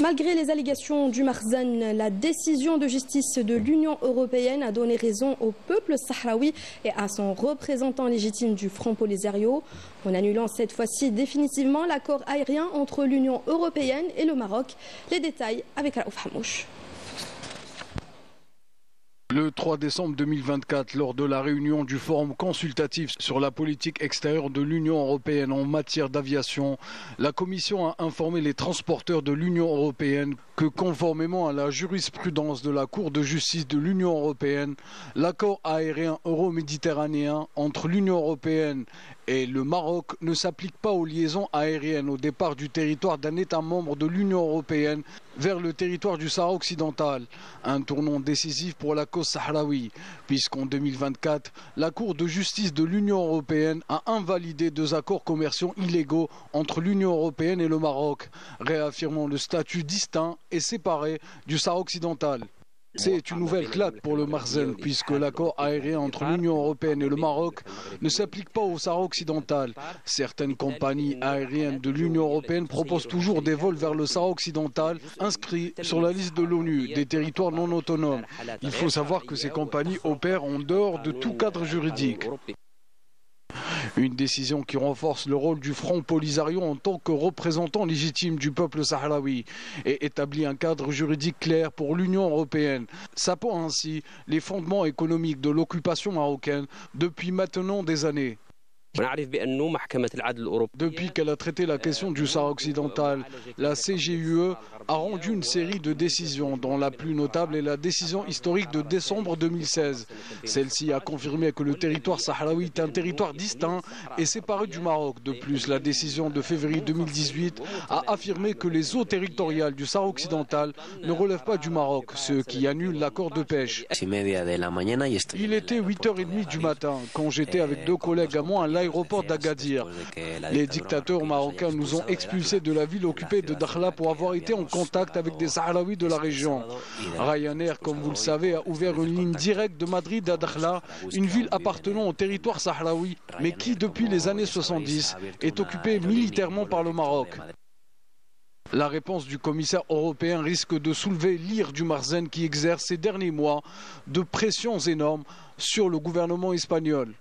Malgré les allégations du Makhzen, la décision de justice de l'Union européenne a donné raison au peuple sahraoui et à son représentant légitime du Front Polisario, en annulant cette fois-ci définitivement l'accord aérien entre l'Union européenne et le Maroc. Les détails avec Raouf Hamouche. Le 3 décembre 2024, lors de la réunion du Forum consultatif sur la politique extérieure de l'Union européenne en matière d'aviation, la Commission a informé les transporteurs de l'Union européenne que conformément à la jurisprudence de la Cour de justice de l'Union européenne, l'accord aérien euro-méditerranéen entre l'Union européenne et le Maroc ne s'applique pas aux liaisons aériennes au départ du territoire d'un État membre de l'Union européenne vers le territoire du Sahara occidental, un tournant décisif pour la cause sahraoui, puisqu'en 2024, la Cour de justice de l'Union européenne a invalidé 2 accords commerciaux illégaux entre l'Union européenne et le Maroc, réaffirmant le statut distinct et séparé du Sahara occidental. C'est une nouvelle claque pour le Makhzen puisque l'accord aérien entre l'Union européenne et le Maroc ne s'applique pas au Sahara occidental. Certaines compagnies aériennes de l'Union européenne proposent toujours des vols vers le Sahara occidental inscrits sur la liste de l'ONU des territoires non autonomes. Il faut savoir que ces compagnies opèrent en dehors de tout cadre juridique. Une décision qui renforce le rôle du Front Polisario en tant que représentant légitime du peuple sahraoui et établit un cadre juridique clair pour l'Union européenne, sapant ainsi les fondements économiques de l'occupation marocaine depuis maintenant des années. Depuis qu'elle a traité la question du Sahara occidental, la CJUE a rendu une série de décisions, dont la plus notable est la décision historique de décembre 2016. Celle-ci a confirmé que le territoire sahraoui est un territoire distinct et séparé du Maroc. De plus, la décision de février 2018 a affirmé que les eaux territoriales du Sahara occidental ne relèvent pas du Maroc, ce qui annule l'accord de pêche. Il était 8h30 du matin quand j'étais avec 2 collègues à moi à l'aéroport d'Agadir. Les dictateurs marocains nous ont expulsés de la ville occupée de Dakhla pour avoir été en contact avec des Sahraouis de la région. Ryanair, comme vous le savez, a ouvert une ligne directe de Madrid à Dakhla, une ville appartenant au territoire sahraoui, mais qui, depuis les années 70, est occupée militairement par le Maroc. La réponse du commissaire européen risque de soulever l'ire du Makhzen qui exerce ces derniers mois de pressions énormes sur le gouvernement espagnol.